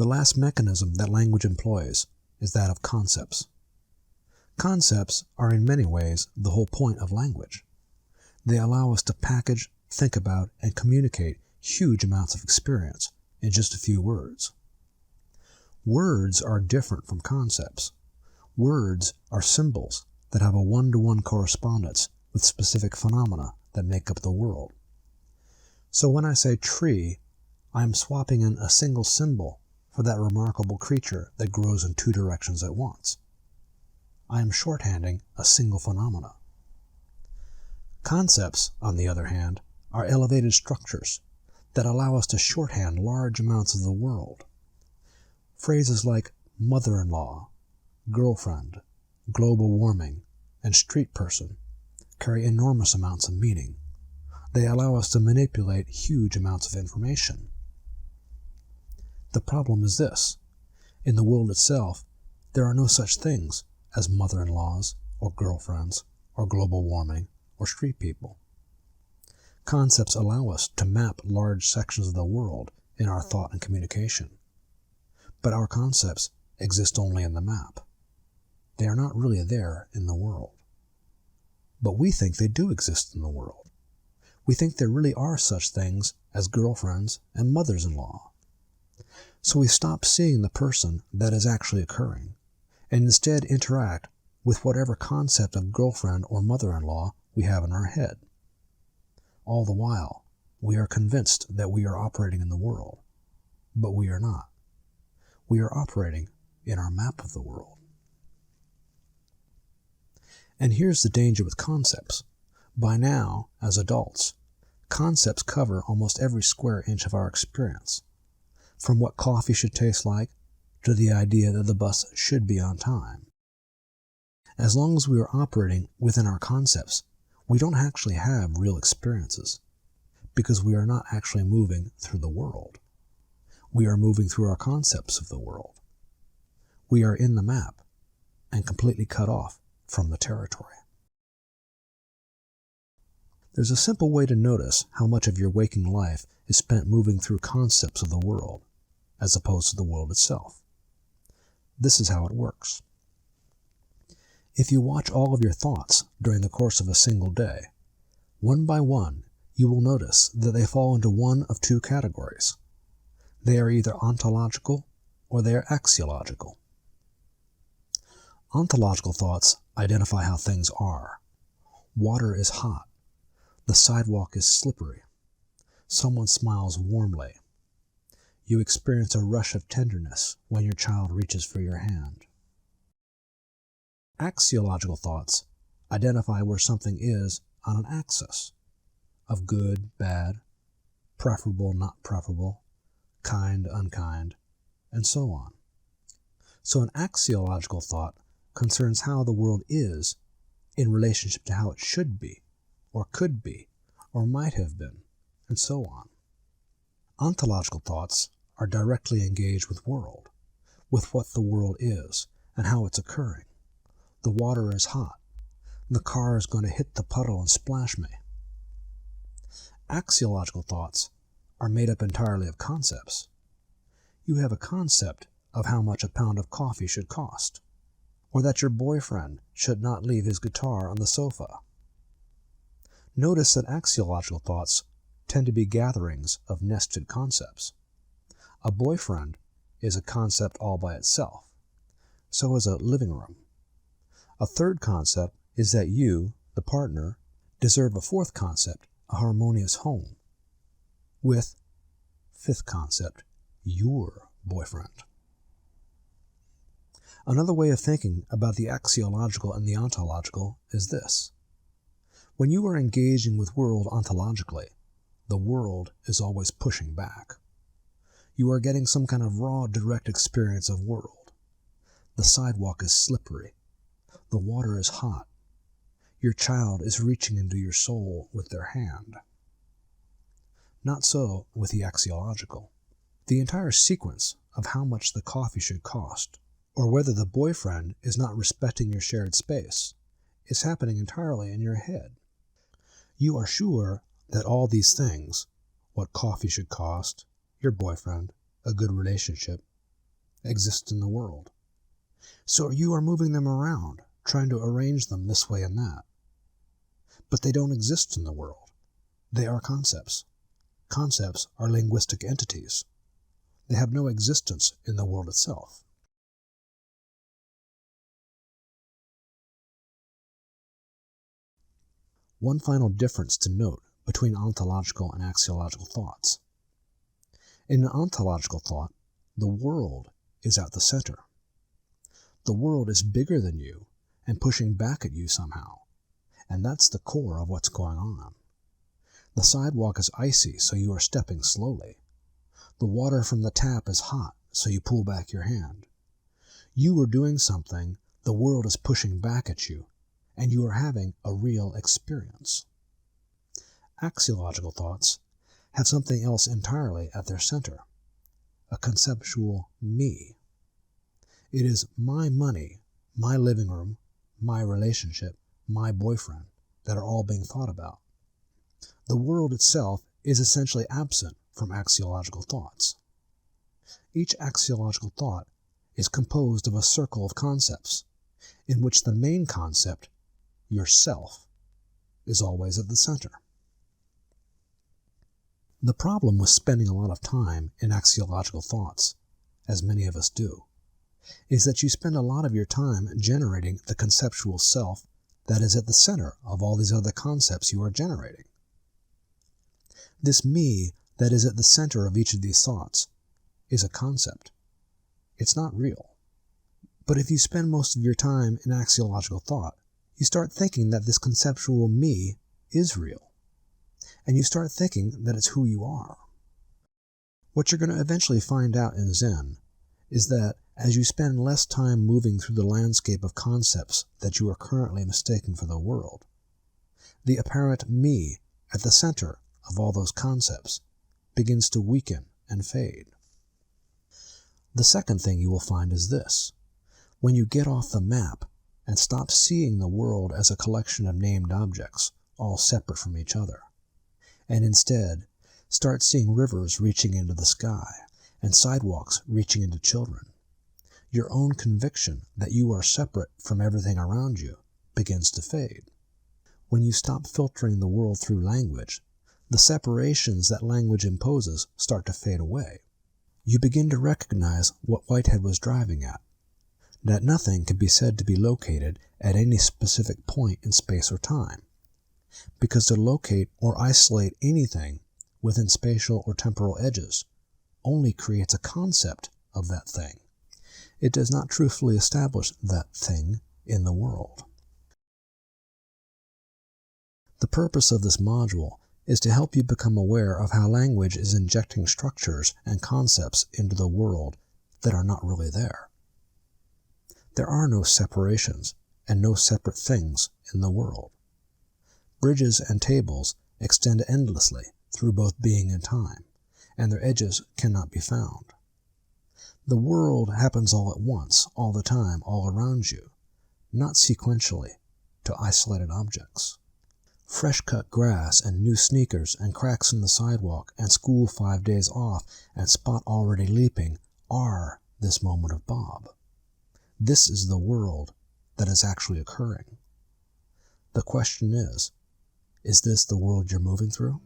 The last mechanism that language employs is that of concepts. Concepts are in many ways the whole point of language. They allow us to package, think about, and communicate huge amounts of experience in just a few words. Words are different from concepts. Words are symbols that have a one-to-one correspondence with specific phenomena that make up the world. So when I say tree, I am swapping in a single symbol for that remarkable creature that grows in two directions at once. I am shorthanding a single phenomena. Concepts, on the other hand, are elevated structures that allow us to shorthand large amounts of the world. Phrases like mother-in-law, girlfriend, global warming, and street person carry enormous amounts of meaning. They allow us to manipulate huge amounts of information. The problem is this: in the world itself, there are no such things as mother-in-laws, or girlfriends, or global warming, or street people. Concepts allow us to map large sections of the world in our thought and communication. But our concepts exist only in the map. They are not really there in the world. But we think they do exist in the world. We think there really are such things as girlfriends and mothers-in-law. So we stop seeing the person that is actually occurring, and instead interact with whatever concept of girlfriend or mother-in-law we have in our head. All the while, we are convinced that we are operating in the world, but we are not. We are operating in our map of the world. And here's the danger with concepts. By now, as adults, concepts cover almost every square inch of our experience, from what coffee should taste like to the idea that the bus should be on time. As long as we are operating within our concepts, we don't actually have real experiences, because we are not actually moving through the world. We are moving through our concepts of the world. We are in the map and completely cut off from the territory. There's a simple way to notice how much of your waking life is spent moving through concepts of the world, as opposed to the world itself. This is how it works. If you watch all of your thoughts during the course of a single day, one by one, you will notice that they fall into one of two categories. They are either ontological or they are axiological. Ontological thoughts identify how things are. Water is hot. The sidewalk is slippery. Someone smiles warmly. You experience a rush of tenderness when your child reaches for your hand. Axiological thoughts identify where something is on an axis of good, bad, preferable, not preferable, kind, unkind, and so on. So an axiological thought concerns how the world is in relationship to how it should be, or could be, or might have been, and so on. Ontological thoughts are directly engaged with world, with what the world is and how it's occurring. The water is hot. The car is going to hit the puddle and splash me. Axiological thoughts are made up entirely of concepts. You have a concept of how much a pound of coffee should cost, or that your boyfriend should not leave his guitar on the sofa. Notice that axiological thoughts tend to be gatherings of nested concepts. A boyfriend is a concept all by itself. So is a living room. A third concept is that you, the partner, deserve a fourth concept, a harmonious home. With fifth concept, your boyfriend. Another way of thinking about the axiological and the ontological is this. When you are engaging with world ontologically, the world is always pushing back. You are getting some kind of raw, direct experience of world. The sidewalk is slippery. The water is hot. Your child is reaching into your soul with their hand. Not so with the axiological. The entire sequence of how much the coffee should cost, or whether the boyfriend is not respecting your shared space, is happening entirely in your head. You are sure that all these things, what coffee should cost, your boyfriend, a good relationship, exist in the world. So you are moving them around, trying to arrange them this way and that. But they don't exist in the world. They are concepts. Concepts are linguistic entities. They have no existence in the world itself. One final difference to note between ontological and axiological thoughts. In an ontological thought, the world is at the center. The world is bigger than you and pushing back at you somehow, and that's the core of what's going on. The sidewalk is icy, so you are stepping slowly. The water from the tap is hot, so you pull back your hand. You are doing something, the world is pushing back at you, and you are having a real experience. Axiological thoughts have something else entirely at their center, a conceptual me. It is my money, my living room, my relationship, my boyfriend that are all being thought about. The world itself is essentially absent from axiological thoughts. Each axiological thought is composed of a circle of concepts, in which the main concept, yourself, is always at the center. The problem with spending a lot of time in axiological thoughts, as many of us do, is that you spend a lot of your time generating the conceptual self that is at the center of all these other concepts you are generating. This me that is at the center of each of these thoughts is a concept. It's not real. But if you spend most of your time in axiological thought, you start thinking that this conceptual me is real. And you start thinking that it's who you are. What you're going to eventually find out in Zen is that as you spend less time moving through the landscape of concepts that you are currently mistaking for the world, the apparent me at the center of all those concepts begins to weaken and fade. The second thing you will find is this. When you get off the map and stop seeing the world as a collection of named objects, all separate from each other, and instead start seeing rivers reaching into the sky and sidewalks reaching into children, your own conviction that you are separate from everything around you begins to fade. When you stop filtering the world through language, the separations that language imposes start to fade away. You begin to recognize what Whitehead was driving at, that nothing can be said to be located at any specific point in space or time, because to locate or isolate anything within spatial or temporal edges only creates a concept of that thing. It does not truthfully establish that thing in the world. The purpose of this module is to help you become aware of how language is injecting structures and concepts into the world that are not really there. There are no separations and no separate things in the world. Bridges and tables extend endlessly through both being and time, and their edges cannot be found. The world happens all at once, all the time, all around you, not sequentially to isolated objects. Fresh-cut grass and new sneakers and cracks in the sidewalk and school 5 days off and Spot already leaping are this moment of Bob. This is the world that is actually occurring. The question is this the world you're moving through?